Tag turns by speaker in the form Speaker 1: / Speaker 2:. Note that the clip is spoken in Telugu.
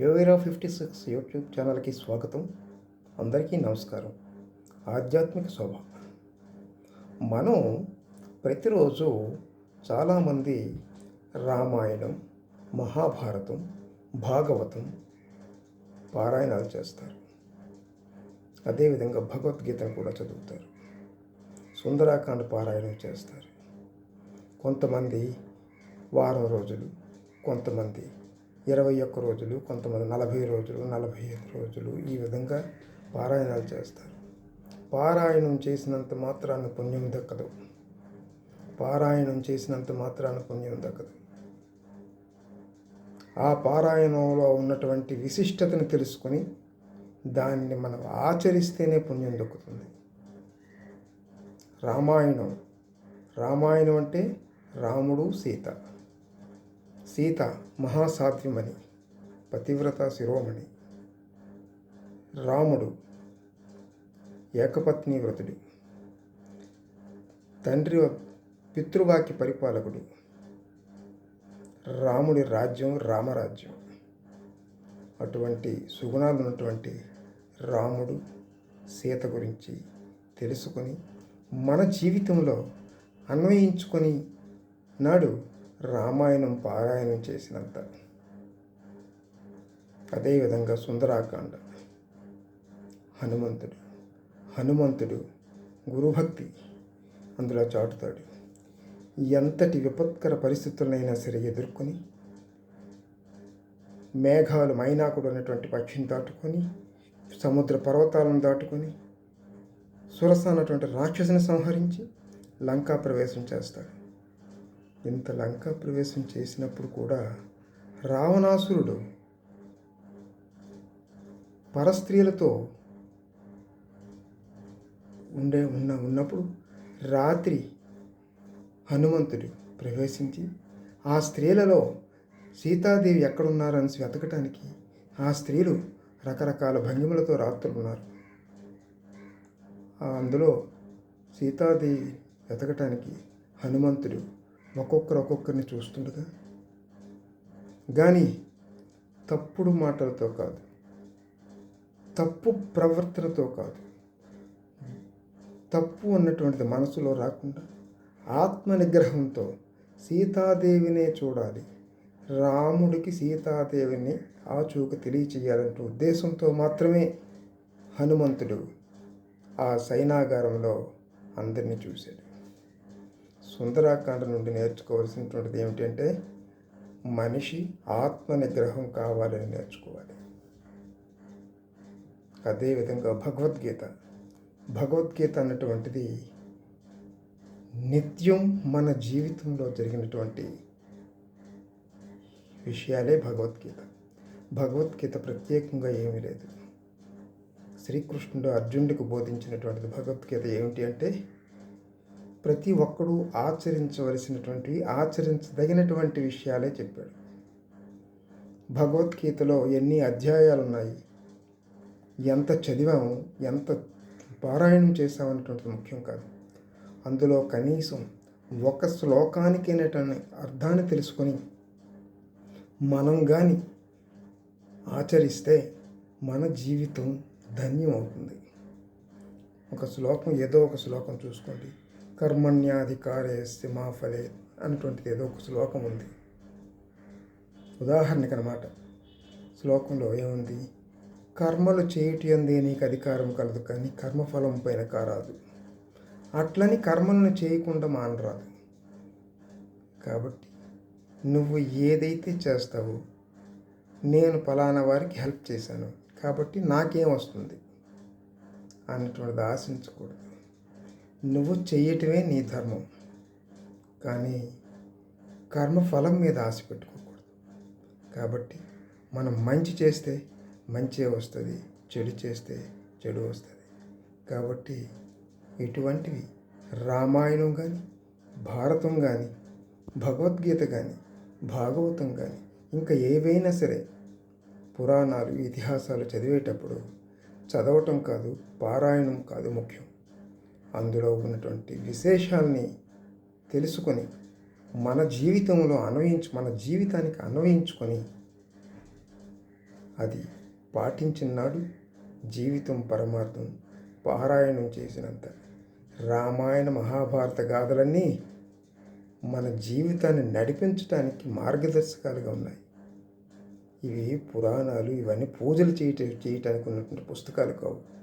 Speaker 1: యోగిరా 56 యూట్యూబ్ ఛానల్కి స్వాగతం. అందరికీ నమస్కారం. ఆధ్యాత్మిక శోభ. మనం ప్రతిరోజు చాలామంది రామాయణం, మహాభారతం, భాగవతం పారాయణాలు చేస్తారు. అదేవిధంగా భగవద్గీతను కూడా చదువుతారు. సుందరాకాండ పారాయణం చేస్తారు. కొంతమంది వారం రోజులు, కొంతమంది 21 రోజులు, కొంతమంది 40 రోజులు, 45 రోజులు ఈ విధంగా పారాయణాలు చేస్తారు. పారాయణం చేసినంత మాత్రాన పుణ్యం దక్కదు. పారాయణం చేసినంత మాత్రాన పుణ్యం దక్కదు. ఆ పారాయణంలో ఉన్నటువంటి విశిష్టతను తెలుసుకొని దాన్ని మనం ఆచరిస్తేనే పుణ్యం దక్కుతుంది. రామాయణం అంటే రాముడు, సీత. సీత మహాసాధ్వమణి, పతివ్రత శిరోమణి. రాముడు ఏకపత్ని వ్రతుడు, తండ్రి పితృవాక్య పరిపాలకుడు. రాముడి రాజ్యం రామరాజ్యం. అటువంటి సుగుణాలు ఉన్నటువంటి రాముడు, సీత గురించి తెలుసుకొని మన జీవితంలో అన్వయించుకొని నాడు రామాయణం పారాయణం చేసినంత. అదేవిధంగా సుందరాకాండ. హనుమంతుడు గురుభక్తి అందులో చాటుతాడు. ఎంతటి విపత్కర పరిస్థితులనైనా సరే ఎదుర్కొని, మేఘాలు మైనాకుడు అనేటువంటి పక్షిని దాటుకొని, సముద్ర పర్వతాలను దాటుకొని, సురస అన్నటువంటి రాక్షసుని సంహరించి లంకా ప్రవేశం చేస్తాడు. ఇంత లంకా ప్రవేశం చేసినప్పుడు కూడా రావణాసురుడు పరస్త్రీలతో ఉన్నప్పుడు రాత్రి హనుమంతుడు ప్రవేశించి ఆ స్త్రీలలో సీతాదేవి ఎక్కడున్నారని వెతకటానికి ఆ స్త్రీలు రకరకాల భంగిమలతో రాత్రులున్నారు. అందులో సీతాదేవి వెతకటానికి హనుమంతుడు ఒక్కొక్కరిని చూస్తుండగా, కానీ తప్పుడు మాటలతో కాదు, తప్పు ప్రవర్తనతో కాదు, తప్పు అన్నటువంటిది మనసులో రాకుండా ఆత్మ నిగ్రహంతో సీతాదేవినే చూడాలి, రాముడికి సీతాదేవిని ఆచూక తెలియచేయాలంటే ఉద్దేశంతో మాత్రమే హనుమంతుడు ఆ సైనాగారంలో అందరినీ చూశాడు. సుందరాకాండ నుండి నేర్చుకోవాల్సినటువంటిది ఏమిటంటే మనిషి ఆత్మ నిగ్రహం కావాలని నేర్చుకోవాలి. అదేవిధంగా భగవద్గీత అన్నటువంటిది నిత్యం మన జీవితంలో జరిగినటువంటి విషయాలే భగవద్గీత ప్రత్యేకంగా ఏమీ లేదు. శ్రీకృష్ణుడు అర్జునుడికి బోధించినటువంటిది భగవద్గీత ఏమిటి అంటే ప్రతి ఒక్కరూ ఆచరించదగినటువంటి విషయాలే చెప్పాడు. భగవద్గీతలో ఎన్ని అధ్యాయాలు ఉన్నాయి, ఎంత చదివాము, ఎంత పారాయణం చేసామనేటువంటిది ముఖ్యం కాదు. అందులో కనీసం ఒక శ్లోకానికైనటువంటి అర్థాన్ని తెలుసుకొని మనం కానీ ఆచరిస్తే మన జీవితం ధన్యం అవుతుంది. ఏదో ఒక శ్లోకం చూసుకోండి. కర్మణ్యాధికారేస్య మా ఫలే అన్నటువంటిది ఏదో ఒక శ్లోకం ఉంది. ఉదాహరణకి అన్నమాట. శ్లోకంలో ఏముంది? కర్మలు చేయుటి అందే నీకు అధికారం కలదు, కానీ కర్మఫలం పైన కారాదు. అట్లని కర్మలను చేయకుండా మానరాదు. కాబట్టి నువ్వు ఏదైతే చేస్తావో, నేను ఫలానా వారికి హెల్ప్ చేశాను కాబట్టి నాకేం వస్తుంది అన్నటువంటిది ఆశించకూడదు. నువ్వు చేయటమే నీ ధర్మం, కానీ కర్మఫలం మీద ఆశ పెట్టుకోకూడదు. కాబట్టి మనం మంచి చేస్తే మంచే వస్తుంది, చెడు చేస్తే చెడు వస్తుంది. కాబట్టి ఇటువంటివి రామాయణం కానీ, భారతం కానీ, భగవద్గీత కానీ, భాగవతం కానీ, ఇంకా ఏవైనా సరే పురాణాలు, ఇతిహాసాలు చదివేటప్పుడు చదవటం కాదు, పారాయణం కాదు ముఖ్యం. అందులో ఉన్నటువంటి విశేషాల్ని తెలుసుకొని మన జీవితంలో మన జీవితానికి అన్వయించుకొని అది పాటించినాడు జీవితం పరమార్థం పారాయణం చేసినంత. రామాయణ మహాభారత గాథలన్నీ మన జీవితాన్ని నడిపించడానికి మార్గదర్శకాలుగా ఉన్నాయి. ఇవి పురాణాలు, ఇవన్నీ పూజలు చేయటానికి ఉన్నటువంటి పుస్తకాలు కావు.